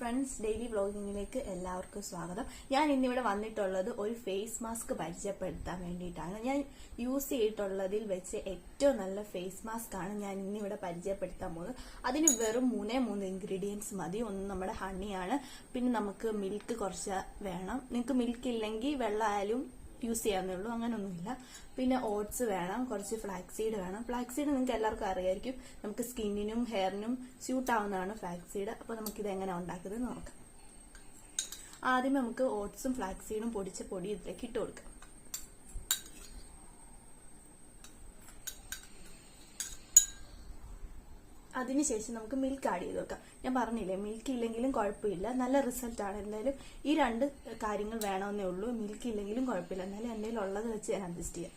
Friends, daily വ്ളോഗിങ്ങിലേക്ക് എല്ലാവർക്കും സ്വാഗതം. ഞാൻ ഇന്നിവിടെ വന്നിട്ടുള്ളത് ഒരു ഫേസ് മാസ്ക് പരിചയപ്പെടുത്താൻ വേണ്ടിയിട്ടാണ്. ഞാൻ യൂസ് ചെയ്തിട്ടുള്ളതിൽ വെച്ച് ഏറ്റവും നല്ല ഫേസ് മാസ്ക് ആണ് ഞാൻ ഇന്നിവിടെ പരിചയപ്പെടുത്താൻ പോകുന്നത്. അതിന് വെറും 3 ഇൻഗ്രീഡിയൻസ് മതി. ഒന്ന് നമ്മുടെ ഹണിയാണ്, പിന്നെ നമുക്ക് മിൽക്ക് കുറച്ച് വേണം. നിങ്ങൾക്ക് മിൽക്ക് ഇല്ലെങ്കിൽ വെള്ളമായാലും യൂസ് ചെയ്യാവുന്നേ ഉള്ളൂ, അങ്ങനൊന്നുമില്ല. പിന്നെ ഓട്സ് വേണം, കുറച്ച് ഫ്ലാക്സ് സീഡ് വേണം. ഫ്ലാക്സ് സീഡ് നിങ്ങൾക്ക് എല്ലാവർക്കും അറിയായിരിക്കും, നമുക്ക് സ്കിന്നിനും ഹെയറിനും സ്യൂട്ട് ആവുന്നതാണ് ഫ്ലാക്സ് സീഡ്. അപ്പോൾ നമുക്കിത് എങ്ങനെ ഉണ്ടാക്കുന്നത് നോക്കാം. ആദ്യം നമുക്ക് ഓട്സും ഫ്ലാക്സ് സീഡും പൊടിച്ച പൊടി ഇതിലേക്ക് ഇട്ട് കൊടുക്കാം. അതിനുശേഷം നമുക്ക് മിൽക്ക് ആഡ് ചെയ്ത് വെക്കാം. ഞാൻ പറഞ്ഞില്ലേ, മിൽക്ക് ഇല്ലെങ്കിലും കുഴപ്പമില്ല, നല്ല റിസൾട്ട് ആണ്. എന്തായാലും ഈ 2 കാര്യങ്ങൾ വേണമെന്നേ ഉള്ളൂ. മിൽക്ക് ഇല്ലെങ്കിലും കുഴപ്പമില്ല, എന്നാലും എന്തെങ്കിലും ഉള്ളത് വെച്ച് ഞാൻ അഡ്ജസ്റ്റ് ചെയ്യാം.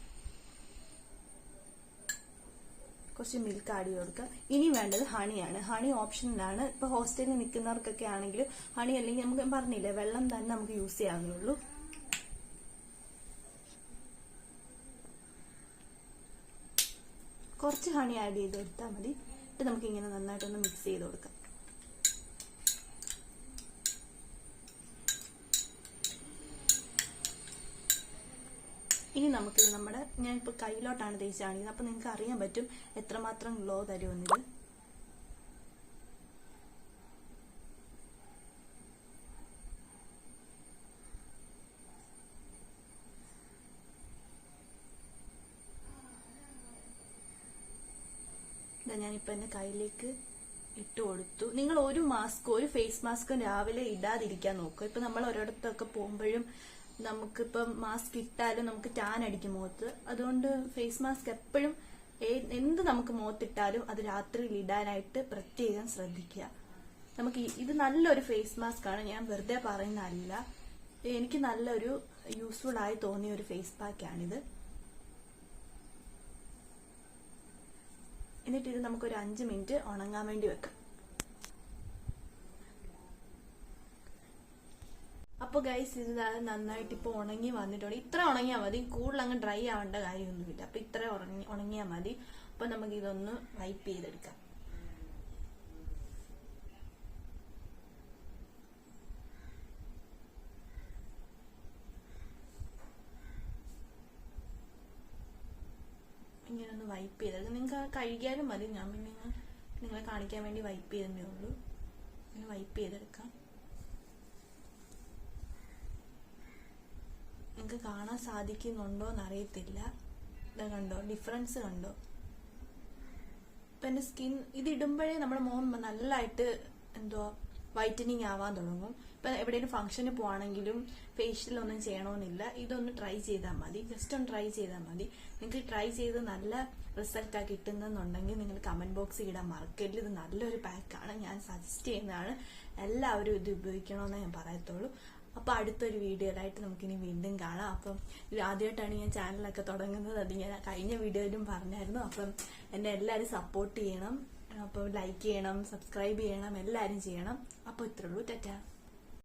കുറച്ച് മിൽക്ക് ആഡ് ചെയ്ത് കൊടുക്കാം. ഇനി വേണ്ടത് ഹണിയാണ്. ഹണി ഓപ്ഷനിലാണ്. ഇപ്പൊ ഹോസ്റ്റലിൽ നിൽക്കുന്നവർക്കൊക്കെ ആണെങ്കിലും ഹണി അല്ലെങ്കിൽ നമുക്ക് പറഞ്ഞില്ലേ, വെള്ളം തന്നെ നമുക്ക് യൂസ് ചെയ്യാവുന്നേ ഉള്ളൂ. കുറച്ച് ഹണി ആഡ് ചെയ്ത് കൊടുത്താൽ മതി. നമുക്ക് ഇങ്ങനെ നന്നായിട്ടൊന്ന് മിക്സ് ചെയ്ത് കൊടുക്കാം. ഇനി നമുക്ക് ഞാനിപ്പോൾ കയ്യിലോട്ടാണ് തേച്ചാണിത്, അപ്പൊ നിങ്ങൾക്ക് അറിയാൻ പറ്റും എത്രമാത്രം ഗ്ലോ തരുമെന്നിത്. ഞാനിപ്പോ എന്റെ കയ്യിലേക്ക് ഇട്ട് കൊടുത്തു. നിങ്ങൾ ഒരു ഫേസ് മാസ്കും രാവിലെ ഇടാതിരിക്കാൻ നോക്കുക. ഇപ്പൊ നമ്മൾ ഒരിടത്തൊക്കെ പോകുമ്പോഴും നമുക്കിപ്പം മാസ്ക് ഇട്ടാലും നമുക്ക് ടാൻ അടിക്കും മുഖത്ത്. അതുകൊണ്ട് ഫേസ് മാസ്ക് എപ്പോഴും എന്ത് നമുക്ക് മുഖത്തിട്ടാലും അത് രാത്രിയിൽ ഇടാനായിട്ട് പ്രത്യേകം ശ്രദ്ധിക്കുക. നമുക്ക് ഇത് നല്ലൊരു ഫേസ് മാസ്ക് ആണ്, ഞാൻ വെറുതെ പറയുന്നതല്ല. എനിക്ക് നല്ലൊരു യൂസ്ഫുൾ ആയി തോന്നിയ ഒരു ഫേസ് പാക്ക് ആണിത്. എന്നിട്ട് ഇത് നമുക്കൊരു 5 മിനിറ്റ് ഉണങ്ങാൻ വേണ്ടി വെക്കാം. അപ്പൊ ഗൈസ്, ഇത് നന്നായിട്ട് ഇപ്പൊ ഉണങ്ങി വന്നിട്ടുണ്ട്. ഇത്ര ഉണങ്ങിയാൽ മതി, കൂടുതൽ അങ്ങ് ഡ്രൈ ആവേണ്ട കാര്യമൊന്നുമില്ല. അപ്പൊ ഇത്ര ഉണങ്ങിയാൽ മതി. അപ്പൊ നമുക്ക് ഇതൊന്ന് വൈപ്പ് ചെയ്തെടുക്കാം. ഇങ്ങനെ ഒന്ന് വൈപ്പ് ചെയ്തെടുക്കാം. നിങ്ങൾക്ക് കഴുകിയാലും മതി, ഞാൻ പിന്നെ നിങ്ങളെ കാണിക്കാൻ വേണ്ടി വൈപ്പ് ചെയ്തേ ഉള്ളൂ. ഇങ്ങനെ വൈപ്പ് ചെയ്തെടുക്കാം. നിങ്ങൾക്ക് കാണാൻ സാധിക്കുന്നുണ്ടോ എന്നറിയത്തില്ല. ഇതാ കണ്ടോ, ഡിഫറൻസ് കണ്ടോ? ഇപ്പൊ എന്റെ സ്കിൻ ഇത് ഇടുമ്പോഴേ നമ്മുടെ മുഖം നല്ലതായിട്ട് വൈറ്റനിങ് ആവാൻ തുടങ്ങും. ഇപ്പൊ എവിടെയെങ്കിലും ഫംഗ്ഷന് പോവാണെങ്കിലും ഫേഷ്യൽ ഒന്നും ചെയ്യണമെന്നില്ല, ഇതൊന്ന് ട്രൈ ചെയ്താൽ മതി. ജസ്റ്റ് ഒന്ന് ട്രൈ ചെയ്താൽ മതി. നിങ്ങൾക്ക് ട്രൈ ചെയ്ത് നല്ല റിസൾട്ട് ആ കിട്ടുന്നുണ്ടെങ്കിൽ നിങ്ങൾ കമന്റ് ബോക്സിൽ ഇടാൻ മറക്കരുത്. ഇത് നല്ലൊരു പാക്കാണ്, ഞാൻ സജസ്റ്റ് ചെയ്യുന്നതാണ്. എല്ലാവരും ഇത് ഉപയോഗിക്കണമെന്നേ ഞാൻ പറയത്തുള്ളൂ. അപ്പൊ അടുത്തൊരു വീഡിയോയിലായിട്ട് നമുക്കിനി വീണ്ടും കാണാം. അപ്പം ആദ്യമായിട്ടാണ് ഞാൻ ചാനലൊക്കെ തുടങ്ങുന്നത്, അത് ഞാൻ കഴിഞ്ഞ വീഡിയോയിലും പറഞ്ഞായിരുന്നു. അപ്പം എന്നെ എല്ലാവരും സപ്പോർട്ട് ചെയ്യണം. അപ്പോൾ ലൈക്ക് ചെയ്യണം, സബ്സ്ക്രൈബ് ചെയ്യണം, എല്ലാവരും ചെയ്യണം. അപ്പോൾ ഇത്രേ ഉള്ളൂ. ടാറ്റാ.